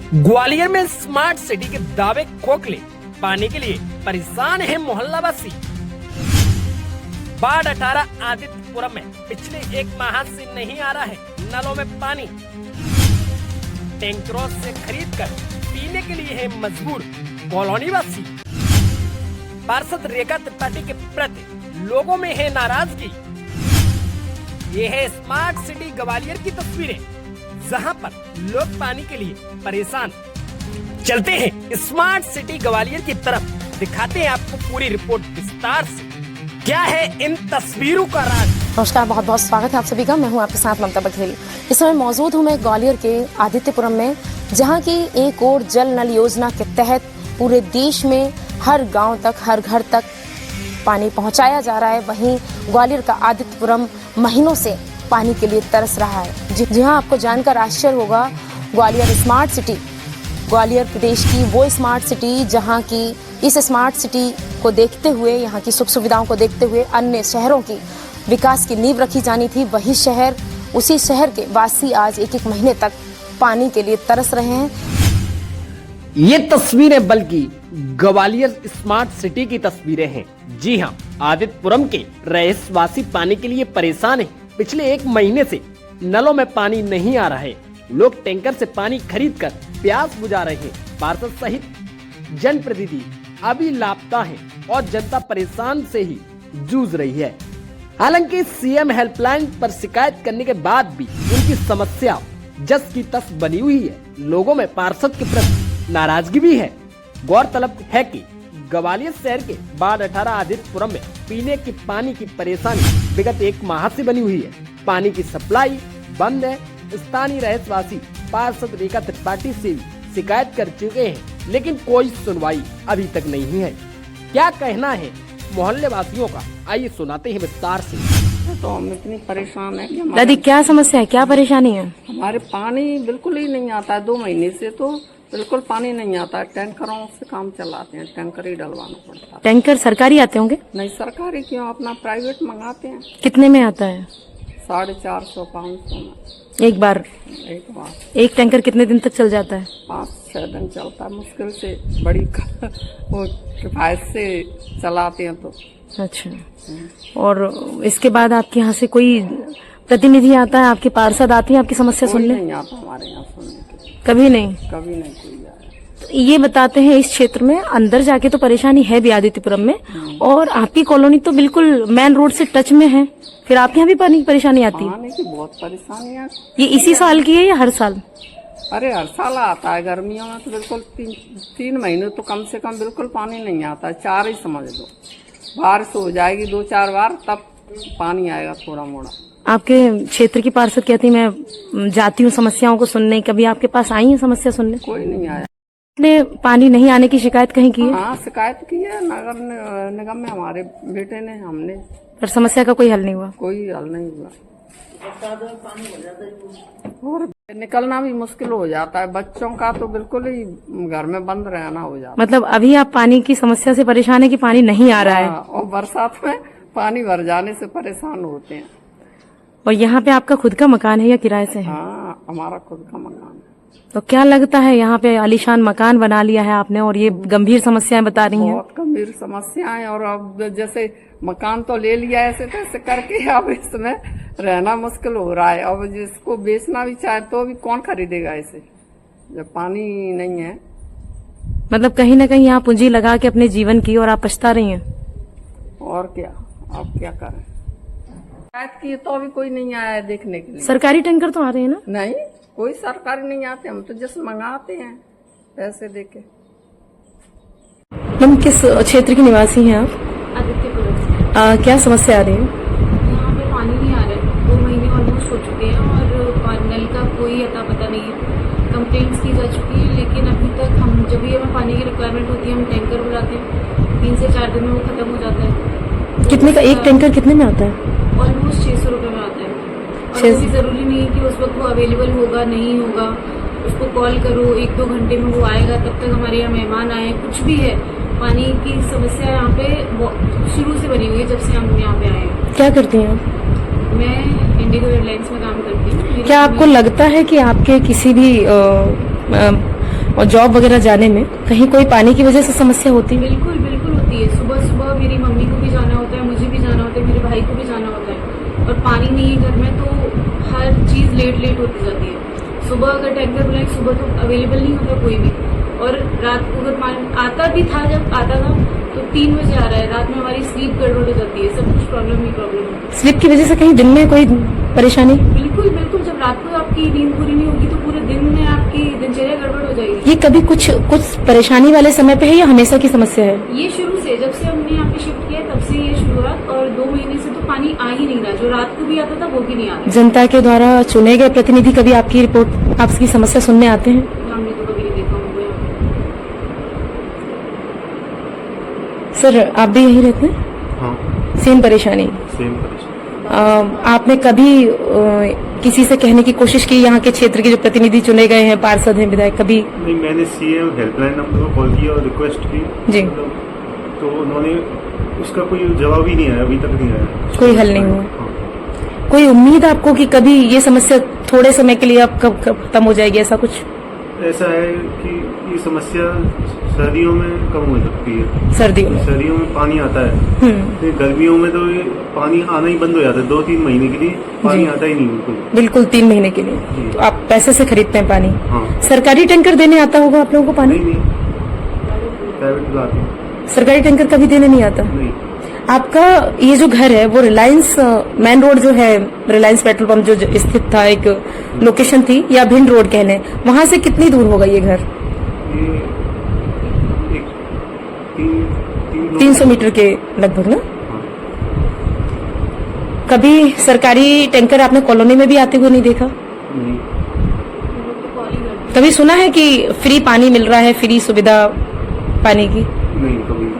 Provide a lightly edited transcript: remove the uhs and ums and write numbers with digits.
ग्वालियर में smart city के दावे खोखले, पानी के लिए परेशान है मोहल्ला वासी। बाढ़ 18 आदित्यपुरम में पिछले एक माह से नहीं आ रहा है नलों में पानी। टैंकरों से खरीदकर पीने के लिए है मजबूर कॉलोनी वासी। पार्षद रेखा त्रिपाठी के प्रति लोगों में है नाराजगी। ये है स्मार्ट सिटी ग्वालियर की तस्वीरें, जहां पर लोग पानी के लिए परेशान। चलते हैं स्मार्ट सिटी ग्वालियर की तरफ, दिखाते हैं आपको पूरी रिपोर्ट विस्तार से। क्या है इन तस्वीरों का राज। नमस्कार, बहुत बहुत स्वागत है आप सभी का। मैं हूं आपके साथ ममता बघेल। इस समय मौजूद हूं मैं ग्वालियर के आदित्यपुरम में, जहां की एक और जल नल योजना के तहत पूरे देश में हर गांव तक, हर घर तक पानी पहुंचाया जा रहा है। वहीं ग्वालियर का आदित्यपुरम महीनों से पानी के लिए तरस रहा है। जी हाँ, आपको जानकर आश्चर्य होगा, ग्वालियर स्मार्ट सिटी, ग्वालियर प्रदेश की वो स्मार्ट सिटी जहां की इस स्मार्ट सिटी को देखते हुए, यहाँ की सुख सुविधाओं को देखते हुए अन्य शहरों की विकास की नींव रखी जानी थी। वही शहर, उसी शहर के वासी आज एक एक महीने तक पानी के लिए तरस रहे हैं। ये तस्वीरें बल्कि ग्वालियर स्मार्ट सिटी की तस्वीरें हैं। जी हाँ, आदित्यपुरम के रहिवासी पानी के लिए परेशान हैं। पिछले एक महीने से नलों में पानी नहीं आ रहा है। लोग टैंकर से पानी खरीदकर प्यास बुझा रहे हैं। पार्षद सहित जनप्रतिनिधि अभी लापता हैं और जनता परेशान से ही जूझ रही है। हालांकि सीएम हेल्पलाइन पर शिकायत करने के बाद भी उनकी समस्या जस की तस बनी हुई है। लोगों में पार्षद के प्रति नाराजगी भी है। गौरतलब है कि ग्वालियर शहर के बाढ़ 18 आदित्यपुरम में पीने के पानी की परेशानी विगत एक माह से बनी हुई है। पानी की सप्लाई बंद है। स्थानीय रहवासी पार्षद रेखा त्रिपाठी से भी शिकायत कर चुके हैं, लेकिन कोई सुनवाई अभी तक नहीं है। क्या कहना है मोहल्ले वासियों का, आइए सुनाते हैं विस्तार से। तो हम इतनी परेशान है कि दादी, क्या समस्या है, क्या परेशानी है? हमारे पानी बिल्कुल ही नहीं आता है। 2 महीने से तो बिल्कुल पानी नहीं आता है। टैंकरों से काम चलाते हैं, टैंकर ही डलवाना पड़ता है। टैंकर सरकारी आते होंगे? नहीं, सरकारी क्यों, अपना प्राइवेट मंगाते हैं। कितने में आता है? 450-500 में एक बार। एक टैंकर कितने दिन तक चल जाता है? 5-6 दिन चलता है मुश्किल से। बड़ी वो किफायत से चलाते हैं तो। अच्छा, और इसके बाद आपके यहाँ से कोई प्रतिनिधि आता है, आपके पार्षद आते हैं आपकी समस्या सुनने? नहीं आता हमारे यहाँ सुनने के। कभी नहीं? कभी नहीं कोई आया। तो ये बताते हैं, इस क्षेत्र में अंदर जाके तो परेशानी है भी आदित्यपुरम में, और आपकी कॉलोनी तो बिल्कुल मेन रोड से टच में है, फिर आपके यहाँ भी पानी की परेशानी आती है? पानी की बहुत परेशानी है। ये इसी साल की है या हर साल? अरे हर साल आता है। गर्मियों में तो बिल्कुल 3 महीने तो कम से कम बिल्कुल पानी नहीं आता है। 4 ही समझ लो। बारिश हो जाएगी 2-4 बार, तब पानी आएगा थोड़ा मोड़ा। आपके क्षेत्र की पार्षद कहती मैं जाती हूँ समस्याओं को सुनने, कभी आपके पास आई है समस्या सुनने? कोई नहीं आया। ने पानी नहीं आने की शिकायत कहीं की है? हाँ, शिकायत की है नगर निगम में, हमारे बेटे ने, हमने। पर समस्या का कोई हल नहीं हुआ? कोई हल नहीं हुआ। और निकलना भी मुश्किल हो जाता है। बच्चों का तो बिल्कुल ही घर में बंद रहना हो जाता है। मतलब अभी आप पानी की समस्या से परेशान है कि पानी नहीं आ रहा है? और बरसात में पानी भर जाने से परेशान होते हैं। और यहाँ पे आपका खुद का मकान है या किराए से है? हाँ, हमारा खुद का मकान है। तो क्या लगता है, यहाँ पे आलीशान मकान बना लिया है आपने और ये गंभीर समस्याएं बता रही हैं? बहुत गंभीर समस्याएं। और अब जैसे मकान तो ले लिया ऐसे तैसे करके, अब इसमें रहना मुश्किल हो रहा है। अब जिसको बेचना भी चाहे तो भी कौन खरीदेगा इसे, जब पानी नहीं है। मतलब कहीं ना कहीं आप पूंजी लगा के अपने जीवन की, और आप पछता रही हैं। और क्या, आप क्या करें। शिकायत की तो अभी कोई नहीं आया है देखने के लिए। सरकारी टैंकर तो आ रहे हैं ना? नहीं, कोई सरकारी नहीं आते। हम तो जैसे मंगाते हैं पैसे देके। हम किस क्षेत्र के निवासी हैं आप? आदित्यपुरम। क्या समस्या आ रही है? यहाँ पे पानी नहीं आ रहा है। 2 महीने ऑलमोस्ट हो चुके हैं और नल का कोई अता पता नहीं है। कंप्लेंट्स की जा चुकी है, लेकिन अभी तक हम जब भी हमें पानी की रिक्वायरमेंट होती है, हम टैंकर बुलाते हैं। 3 से 4 दिन में वो खत्म हो जाता है। कितने का एक टैंकर कितने में आता है? ऑलमोस्ट 600 रुपये में आता है। और वो भी जरूरी नहीं है कि उस वक्त वो अवेलेबल होगा, नहीं होगा। उसको कॉल करो, 1-2 घंटे में वो आएगा। तब तक हमारे यहाँ मेहमान आए, कुछ भी है। पानी की समस्या यहाँ पे शुरू से बनी हुई है, जब से हम यहाँ पे आए हैं। क्या करती हैं आप? मैं इंडिगो एयरलाइंस में काम करती हूँ। क्या आपको लगता है कि आपके किसी भी और जॉब वगैरह जाने में कहीं कोई पानी की वजह से समस्या होती है? बिल्कुल बिल्कुल होती है। सुबह सुबह मेरी मम्मी को भी जाना होता है, मुझे भी जाना होता है, मेरे भाई को भी जाना होता है, और पानी नहीं है घर में तो हर चीज लेट होती जाती है। सुबह अगर टैंकर बुलाए, सुबह तो अवेलेबल नहीं होता कोई भी, और रात को अगर पानी आता भी था, जब आता था तो 3 बजे आ रहा है, रात में हमारी स्लीप गड़बड़ हो जाती है, सब कुछ प्रॉब्लम ही प्रॉब्लम है। स्लिप की वजह से कहीं दिन में कोई परेशानी? बिल्कुल बिल्कुल, जब रात को आपकी नींद पूरी नहीं होगी तो पूरे दिन में आपकी दिनचर्या गड़बड़ हो जाएगी। ये कभी कुछ परेशानी वाले समय पे है या हमेशा की समस्या है? ये शुरू से, जब से हमने यहाँ पे शिफ्ट किया तब से ये शुरुआत, और 2 महीने से तो पानी आ ही नहीं रहा, जो रात को भी आता था वो भी नहीं आ रहा। जनता के द्वारा चुने गए प्रतिनिधि कभी आपकी रिपोर्ट, आपकी समस्या सुनने आते हैं? हमने तो कभी नहीं देखा उनको यहाँ पे। सर आप भी यहीं रहते हैं? हाँ, सेम परेशानी? सेम परेशानी। आपने कभी किसी से कहने की कोशिश की, यहाँ के क्षेत्र के जो प्रतिनिधि चुने गए हैं, पार्षद हैं, विधायक, कभी? नहीं, मैंने सीएम हेल्पलाइन नंबर को कॉल किया और रिक्वेस्ट की जी। तो उन्होंने उसका कोई जवाब ही नहीं आया, अभी तक नहीं आया, कोई हल नहीं हुआ? हाँ। कोई उम्मीद आपको कि कभी ये समस्या थोड़े समय के लिए अब कब खत्म हो जाएगी, ऐसा कुछ? ऐसा है कि ये समस्या सर्दियों में कम हो सकती है। सर्दियों में? सर्दियों में पानी आता है, फिर गर्मियों में तो ये पानी आना ही बंद हो जाता है, 2-3 महीने के लिए पानी जी। आता ही नहीं बिल्कुल। बिल्कुल 3 महीने के लिए? जी। तो आप पैसे से खरीदते हैं पानी? हाँ। सरकारी टैंकर देने आता होगा आप लोगों को पानी? नहीं, प्राइवेट बुलाते हैं। सरकारी टैंकर कभी देने नहीं आता? नहीं, आपका ये जो घर है वो रिलायंस मेन रोड जो है, रिलायंस पेट्रोल पंप जो स्थित था, एक लोकेशन थी, या भिंड रोड कह लें, वहां से कितनी दूर होगा ये घर? ये एक 300 मीटर के लगभग ना? हाँ। कभी सरकारी टैंकर आपने कॉलोनी में भी आते हुए नहीं देखा? नहीं, वो तो कॉल ही करते कभी सुना है कि फ्री पानी मिल रहा है, फ्री सुविधा पानी की? नहीं, कभी नहीं।